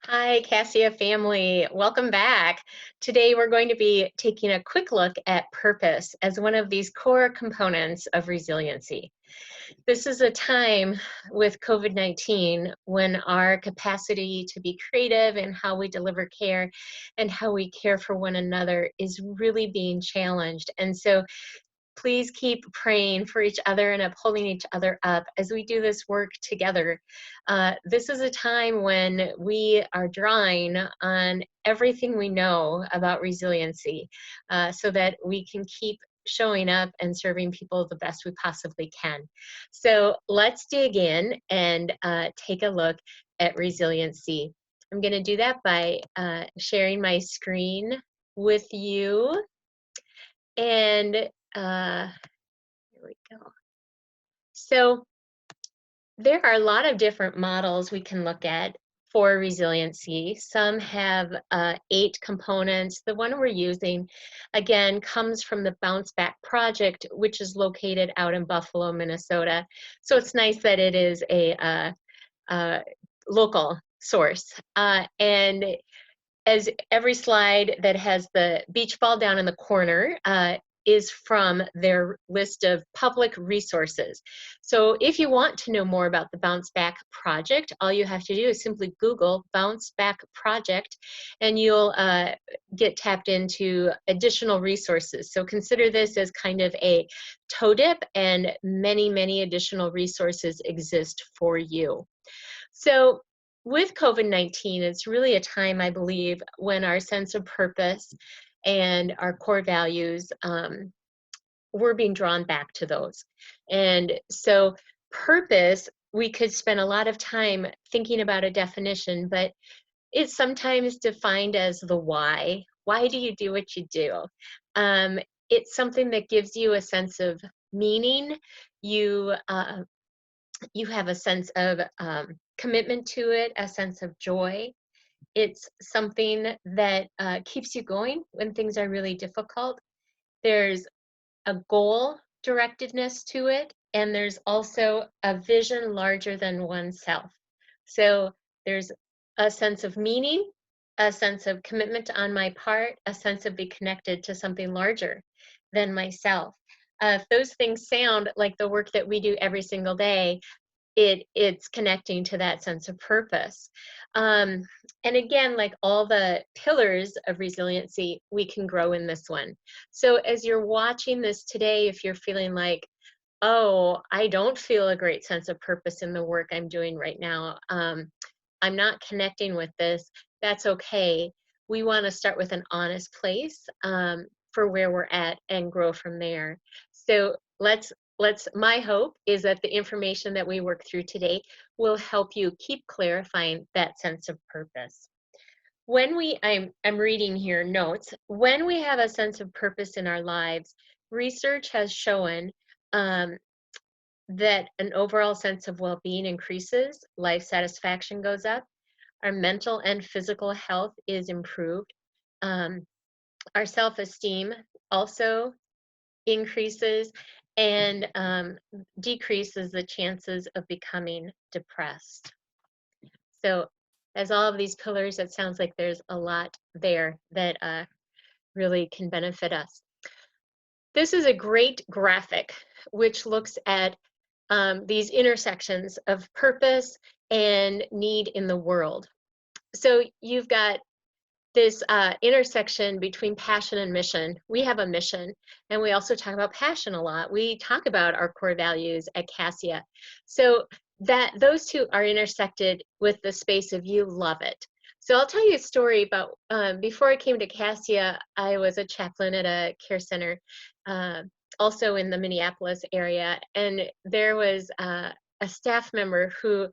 Hi, Cassia family. Welcome back. Today, we're going to be taking a quick look at purpose as one of these core components of resiliency. This is a time with COVID-19 when our capacity to be creative in how we deliver care and how we care for one another is really being challenged. And so please keep praying for each other and upholding each other up as we do this work together. This is a time when we are drawing on everything we know about resiliency so that we can keep showing up and serving people the best we possibly can. So let's dig in and take a look at resiliency. I'm going to do that by sharing my screen with you. And here we go. So there are a lot of different models we can look at for resiliency. Some have 8 components. The one we're using, again, comes from the Bounce Back Project, which is located out in Buffalo, Minnesota. So it's nice that it is a local source. And as every slide that has the beach ball down in the corner is from their list of public resources. So if you want to know more about the Bounce Back Project, all you have to do is simply Google Bounce Back Project and you'll get tapped into additional resources. So consider this as kind of a toe dip, and many, many additional resources exist for you. So with COVID-19, it's really a time, I believe, when our sense of purpose and our core values, we're being drawn back to those. And so purpose, we could spend a lot of time thinking about a definition, but it's sometimes defined as the why. Why do you do what you do? It's something that gives you a sense of meaning. You have a sense of commitment to it, a sense of joy. It's something that keeps you going when things are really difficult. There's a goal directedness to it, and there's also a vision larger than oneself. So there's a sense of meaning, a sense of commitment on my part, a sense of being connected to something larger than myself. If those things sound like the work that we do every single day, it's connecting to that sense of purpose. And again, like all the pillars of resiliency, we can grow in this one. So as you're watching this today, if you're feeling like, oh, I don't feel a great sense of purpose in the work I'm doing right now, I'm not connecting with this, that's okay. We want to start with an honest place for where we're at and grow from there. So my hope is that the information that we work through today will help you keep clarifying that sense of purpose. I'm reading here notes, when we have a sense of purpose in our lives, research has shown that an overall sense of well-being increases, life satisfaction goes up, our mental and physical health is improved, our self-esteem also increases, and decreases the chances of becoming depressed. So as all of these pillars, it sounds like there's a lot there that really can benefit us. This is a great graphic which looks at these intersections of purpose and need in the world. So you've got this intersection between passion and mission. We have a mission, and we also talk about passion a lot. We talk about our core values at Cassia. So that those two are intersected with the space of you love it. So I'll tell you a story about before I came to Cassia, I was a chaplain at a care center, also in the Minneapolis area, and there was a staff member who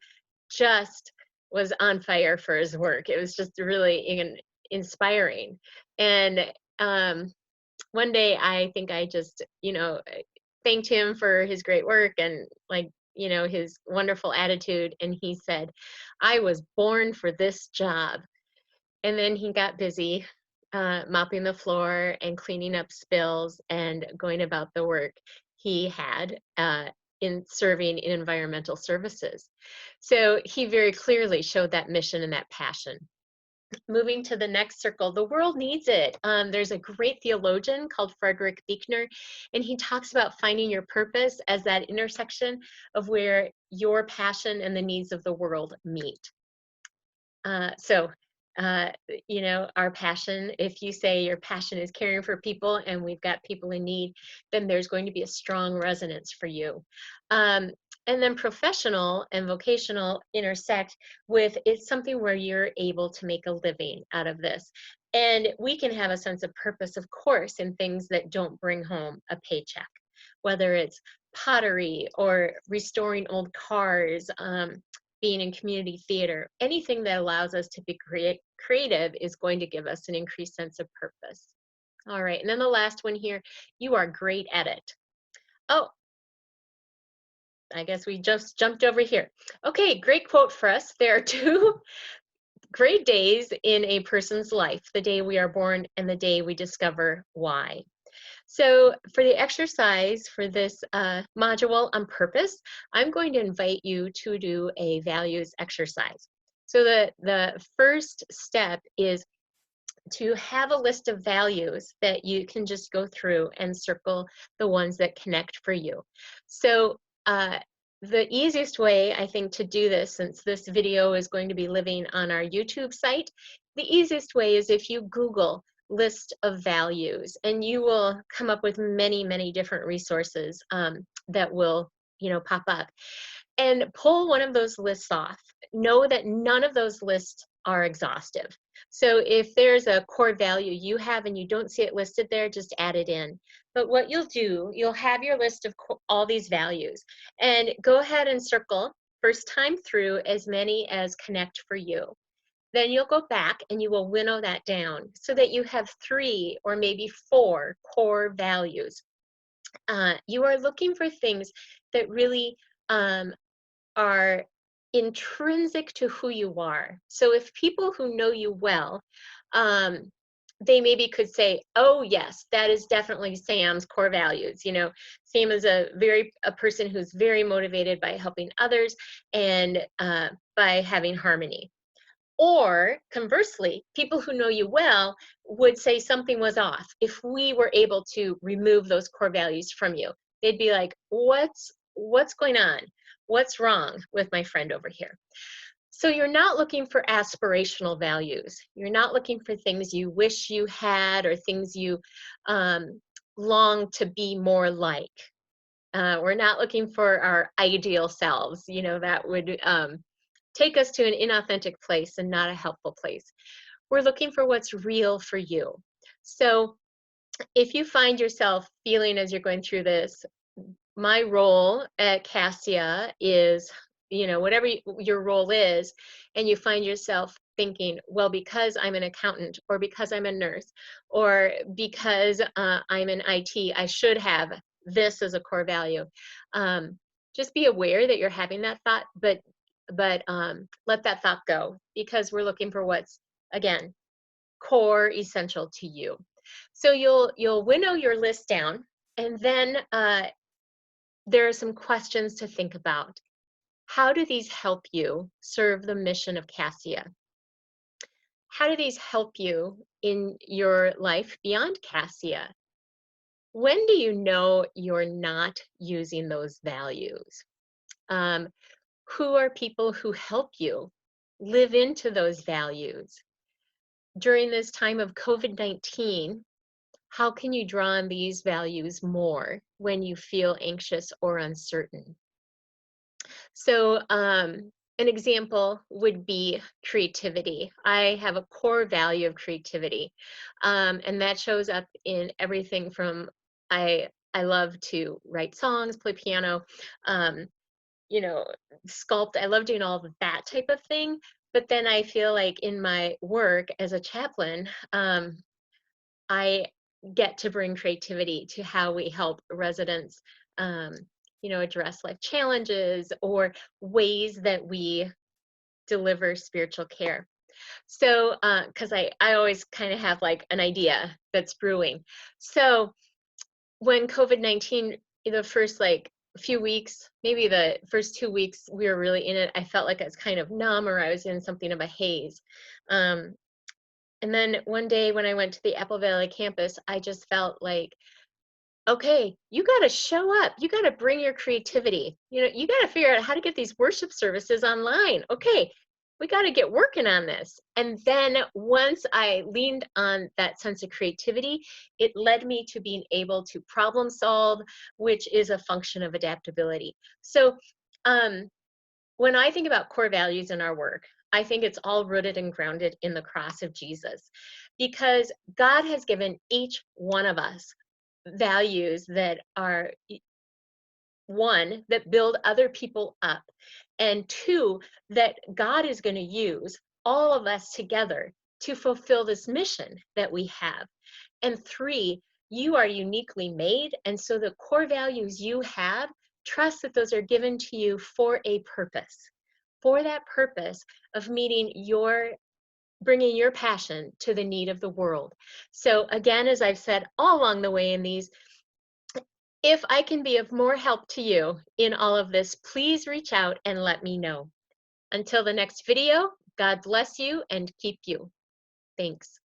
just was on fire for his work. It was just really inspiring. And one day I think I just, thanked him for his great work and his wonderful attitude. And he said, I was born for this job. And then he got busy mopping the floor and cleaning up spills and going about the work he had in serving in environmental services. So he very clearly showed that mission and that passion. Moving to the next circle, the world needs it. There's a great theologian called Frederick Buechner, and he talks about finding your purpose as that intersection of where your passion and the needs of the world meet. So, you know, our passion, if you say your passion is caring for people and we've got people in need, then there's going to be a strong resonance for you. And then professional and vocational intersect with it's something where you're able to make a living out of this. And we can have a sense of purpose, of course, in things that don't bring home a paycheck, whether it's pottery or restoring old cars, being in community theater, anything that allows us to be creative is going to give us an increased sense of purpose. All right, and then the last one here, you are great at it. Oh, I guess we just jumped over here. Okay, great quote for us. There are two great days in a person's life, the day we are born and the day we discover why. So for the exercise for this module on purpose, I'm going to invite you to do a values exercise. So the first step is to have a list of values that you can just go through and circle the ones that connect for you. So the easiest way, I think, to do this, since this video is going to be living on our YouTube site, the easiest way is if you Google list of values, and you will come up with many, many different resources that will, you know, pop up. And pull one of those lists off. Know that none of those lists are exhaustive. So if there's a core value you have and you don't see it listed there, just add it in. But what you'll do, you'll have your list of all these values, and go ahead and circle first time through as many as connect for you. Then you'll go back and you will winnow that down so that you have 3 or maybe 4 core values. You are looking for things that really are intrinsic to who you are. So if people who know you well, they maybe could say, oh yes, that is definitely Sam's core values. You know, Sam is a person who's very motivated by helping others and by having harmony. Or conversely, people who know you well would say something was off. If we were able to remove those core values from you, they'd be like, what's going on? What's wrong with my friend over here? So you're not looking for aspirational values. You're not looking for things you wish you had or things you long to be more like. We're not looking for our ideal selves. You know, that would take us to an inauthentic place and not a helpful place. We're looking for what's real for you. So if you find yourself feeling as you're going through this, my role at Cassia is, you know, whatever your role is, and you find yourself thinking, well, because I'm an accountant, or because I'm a nurse, or because I'm in IT, I should have this as a core value. Just be aware that you're having that thought, but let that thought go, because we're looking for what's, again, core, essential to you. So you'll winnow your list down, and then there are some questions to think about. How do these help you serve the mission of Cassia? How do these help you in your life beyond Cassia? When do you know you're not using those values? Who are people who help you live into those values? During this time of COVID-19, how can you draw on these values more when you feel anxious or uncertain? So an example would be creativity. I have a core value of creativity, and that shows up in everything from I love to write songs, play piano, you know, sculpt. I love doing all of that type of thing. But then I feel like in my work as a chaplain, I get to bring creativity to how we help residents, you know, address life challenges or ways that we deliver spiritual care. So, because I always kind of have like an idea that's brewing. So when COVID-19, the first like few weeks, maybe the first 2 weeks we were really in it, I felt like I was kind of numb, or I was in something of a haze. And then one day when I went to the Apple Valley campus, I just felt like, okay, you got to show up. You got to bring your creativity. You got to figure out how to get these worship services online. Okay, we got to get working on this. And then once I leaned on that sense of creativity, it led me to being able to problem solve, which is a function of adaptability. So when I think about core values in our work, I think it's all rooted and grounded in the cross of Jesus, because God has given each one of us values that are, one, that build other people up, and two, that God is going to use all of us together to fulfill this mission that we have. And three, you are uniquely made, and so the core values you have, trust that those are given to you for a purpose, for that purpose of bringing your passion to the need of the world. So again, as I've said all along the way in these, if I can be of more help to you in all of this, please reach out and let me know. Until the next video, God bless you and keep you. Thanks.